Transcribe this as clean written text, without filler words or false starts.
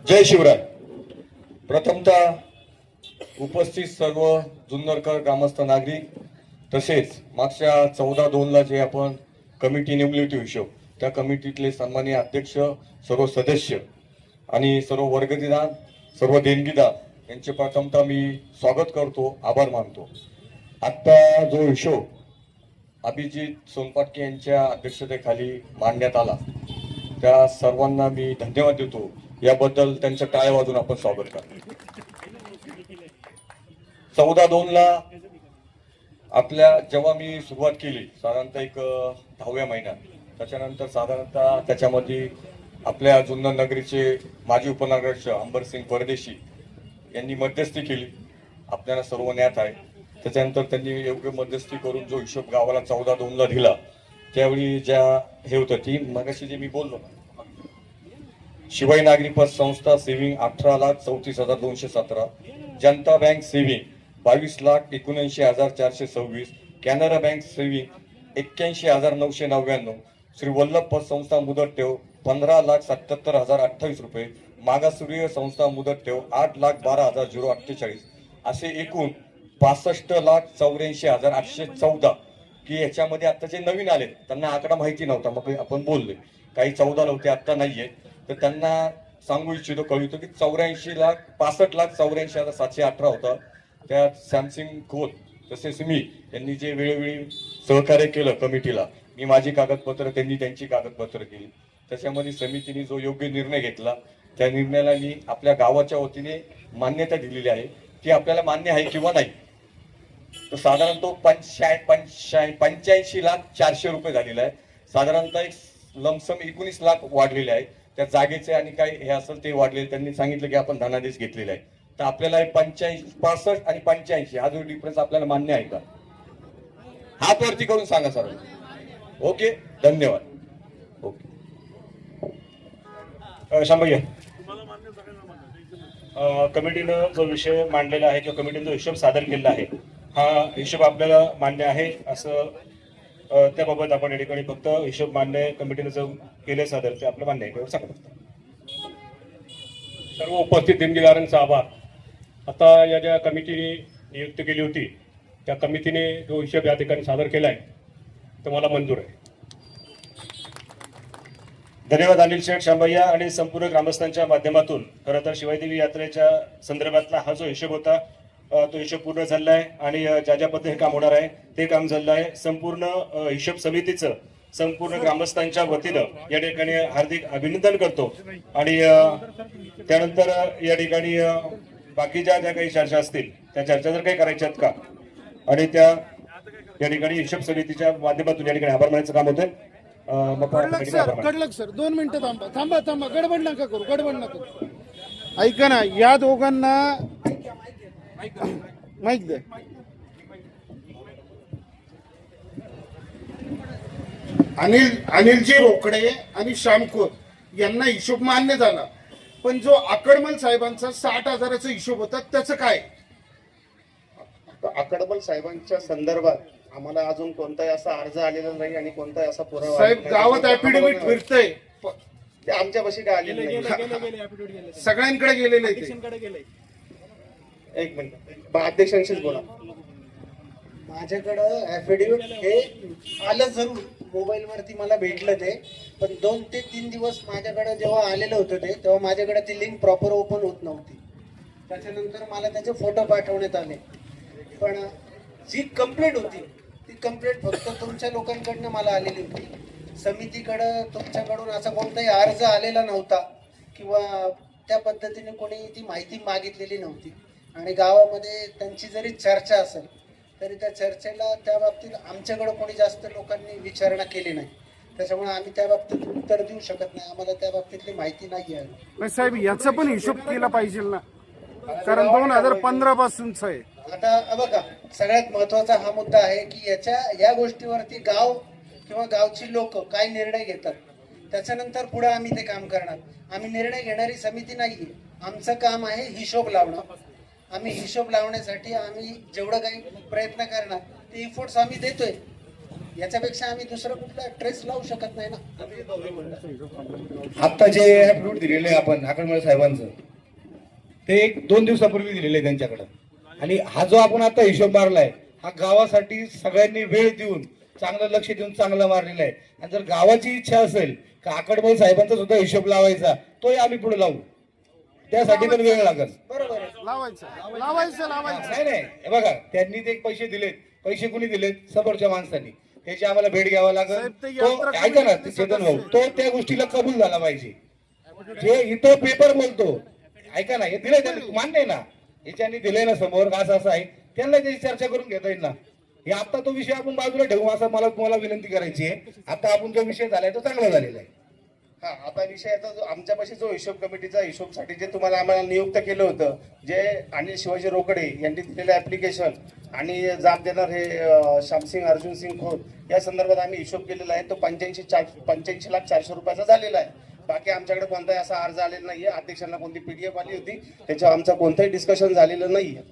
जय शिवराय. प्रथमतः उपस्थित सर्व जुन्नरकर ग्रामस्थ नागरिक तसेच मागच्या 14/2 जे आपण कमिटी नेमली होती हिशोब, त्या कमिटीतले सन्माननीय अध्यक्ष, सर्व सदस्य आणि सर्व वर्गदीदार, सर्व देणगीदार यांचे प्रथमतः मी स्वागत करतो, आभार मानतो. आत्ता जो हिशोब अभिजित सोनपाटके यांच्या अध्यक्षतेखाली मांडण्यात आला, त्या सर्वांना मी धन्यवाद देतो. याबद्दल त्यांचं टाळ्या वाजून आपण स्वागत करा. 14/2 आपल्या जेव्हा मी सुरुवात केली साधारणतः एक 10व्या महिन्यात, त्याच्यानंतर साधारणतः त्याच्यामध्ये आपल्या जुन्नर नगरीचे माजी उपनगराध्यक्ष अंबरसिंग परदेशी यांनी मध्यस्थी केली, आपल्याला सर्व ज्ञात आहे. त्याच्यानंतर त्यांनी योग्य मध्यस्थी करून जो हिशोब गावाला 14/2 दिला, त्यावेळी ज्या हे होतं ती मगाशी जे मी बोललो, शिवाई नागरी पतसंस्था saving 18,34,217, Janata bank saving 22,79,426, Canara bank saving 81,999, Shri Vallabh पतसंस्था मुदत ठेव 15,77,028 रुपये, मागासवर्गीय संस्था मुदत ठेव 8,12,048, असे एकूण 65,84,814 की याच्यामध्ये आता जे नवीन आले त्यांना आकडा माहिती नव्हता, मग आपण बोलले काही 14 नव्हते, आता नाहीये. तर त्यांना सांगू इच्छितो, कळवितो की 65,84,718 होता. त्यात सॅमसिंग खोत तसेच मी यांनी जे वेळोवेळी सहकार्य केलं कमिटीला, मी माझी कागदपत्र, त्यांनी त्यांची कागदपत्र केली. त्याच्यामध्ये समितीने जो योग्य निर्णय घेतला, त्या निर्णयाला मी आपल्या गावाच्या वतीने मान्यता दिलेली आहे. ती आपल्याला मान्य आहे किंवा नाही, तर साधारण तो 85,04,00,000 रुपये झालेला आहे. साधारणतः एक लमसम 19 लाख वाढलेले आहे. त्या जागेचे आणि काय हे असेल ते वाढलेले. त्यांनी सांगितलं की आपण धनादेश घेतलेला आहे, तर आपल्याला 65 आणि 85 हा जो डिफरन्स आपल्याला मान्य आहे का? हात वरती करून सांगा सर. ओके, धन्यवाद. ओके शांभय्या, कमिटीनं जो विषय मांडलेला आहे किंवा कमिटीने जो हिशोब सादर केलेला आहे, हा हिशोब आपल्याला मान्य आहे असं त्याबाबत आपण या ठिकाणी फक्त हिशोब मान्य कमिटीने जो केले सादर ते आपलं मान्य आहे एवढं सांगत. सर्व उपस्थित देणगीदारांचा आभार. आता या ज्या कमिटीने नियुक्त केली होती, त्या कमिटीने जो हिशोब या ठिकाणी सादर केला आहे तो मला मंजूर आहे. धन्यवाद अनिल शेठ, शांभय्या आणि संपूर्ण ग्रामस्थांच्या माध्यमातून. खरं तर शिवाईदेवी यात्रेच्या संदर्भातला हा जो हिशोब होता तो हिशोब पूर्ण झाला आहे आणि ज्या ज्या पद्धतीने काम होणार आहे ते काम झालं आहे. संपूर्ण हिशोब समितीचं संपूर्ण ग्रामस्थांच्या वतीनं या ठिकाणी हार्दिक अभिनंदन करतो. आणि त्यानंतर या ठिकाणी बाकीच्या ज्या काही चर्चा असतील त्या चर्चा जर काही करायच्या आहेत का, आणि त्या या ठिकाणी हिशोब समितीच्या माध्यमातून या ठिकाणी आभार मानायचं काम होतं. कडलक सर 2 मिनिटं थांबा, गडबड नका करू, ऐका ना, या दोघांना माहित द्या. अनिलजी रोकडे आणि श्यामखोत यांना हिशोब मान्य झाला, पण जो आकडमल साहेबांचा 60,000चा हिशोब होता त्याचं काय? आकडमल साहेबांच्या संदर्भात आम्हाला अजून कोणताही असा अर्ज आलेला नाही आणि कोणताही असा पुरावा साहेब गावात ऍफिडेव्हिट फिरतंय, ते आमच्यापाशी काय आलेलं नाही. सगळ्यांकडे गेलेलं आहे. एक मिनिट, अध्यक्षांशीच बोला. माझ्याकडं ॲफिडेव्हिट हे आलं जरूर, मोबाईलवरती मला भेटलं ते, पण 2 ते 3 दिवस माझ्याकडे जेव्हा आलेलं होतं ते, तेव्हा माझ्याकडे ती लिंक प्रॉपर ओपन होत नव्हती. त्याच्यानंतर मला त्याचे फोटो पाठवण्यात आले, पण जी कंप्लेंट होती ती कंप्लेंट फक्त तुमच्या लोकांकडनं मला आलेली होती. समितीकडं तुमच्याकडून असा कोणताही अर्ज आलेला नव्हता किंवा त्या पद्धतीने कोणी ती माहिती मागितलेली नव्हती. आणि गावामध्ये त्यांची जरी चर्चा असेल तरी त्या चर्चेला त्या बाबतीत आमच्याकडं कोणी जास्त लोकांनी विचारणा केली नाही. त्याच्यामुळे आम्ही त्या बाबतीत उत्तर देऊ शकत नाही, आम्हाला त्या बाबतीतली माहिती नाही आहे. साहेब याचा पण हिशोब केला पाहिजे ना, कारण 2015 पासूनच आहे. आता बघा, सगळ्यात महत्वाचा हा मुद्दा आहे की या गोष्टीवरती गाव किंवा गावची लोक काय निर्णय घेतात त्याच्यानंतर पुढे आम्ही ते काम करणार. आम्ही निर्णय घेणारी समिती नाहीये, आमचं काम आहे हिशोब लावणं. आम्ही हिशोब लावण्यासाठी आम्ही जेवढं काही प्रयत्न करणार ते इफोर्ट्स आम्ही देतोय. याच्यापेक्षा आम्ही दुसरं कुठलं ट्रेस लावू शकत नाही ना. आता जे ऍप्रूट दिलेलं आहे आपण आकडमळे साहेबांचं, ते 1-2 दिवसापूर्वी दिलेलं आहे त्यांच्याकडं. आणि हा जो आपण आता हिशोब मारलाय, हा गावासाठी सगळ्यांनी वेळ देऊन चांगलं लक्ष देऊन चांगला मारलेला आहे. आणि जर गावाची इच्छा असेल का आकडमळे साहेबांचा सुद्धा हिशोब लावायचा, तोही आम्ही पुढे लावू. त्यासाठी पण वेळ लागेल. बरोबर आहे. लावायचं नाही नाही, हे बघा, त्यांनी ते पैसे दिलेत. पैसे कुणी दिलेत? समोरच्या माणसांनी. त्याची आम्हाला भेट घ्यावा लागेल. साहेब, ते तो यंत्र ऐका ना, कमिटीचे चेतन भाऊ, सदस्य. तो त्या गोष्टीला कबूल झाला पाहिजे. जे इथं पेपर बोलतो, ऐका ना, हे दिलंय त्यांनी, मान्य आहे ना, याच्यानी दिलंय ना समोर, असं असं आहे, त्यांना त्याची चर्चा करून घेता येईल ना. हे आता तो विषय आपण बाजूला ठेवू, असं मला तुम्हाला विनंती करायची आहे. आता आपण जो विषय झालाय तो चांगला झालेला आहे. हा, आता विषय आता आमच्यापाशी जो हिशोब कमिटीचा हिशोबसाठी जे तुम्हाला आम्हाला नियुक्त केलं होतं, जे अनिल शिवाजी रोकडे यांनी दिलेलं ऍप्लिकेशन आणि जाब देणार हे श्यामसिंग अर्जुन सिंग खोत, या संदर्भात आम्ही हिशोब केलेला आहे. तो 85,04,00,000 रुपयाचा झालेला आहे. बाकी आमच्याकडे कोणताही असा अर्ज आलेला नाहीये. अध्यक्षांना कोणती PDF आली होती, त्याच्यावर आमचं कोणतंही डिस्कशन झालेलं नाहीये.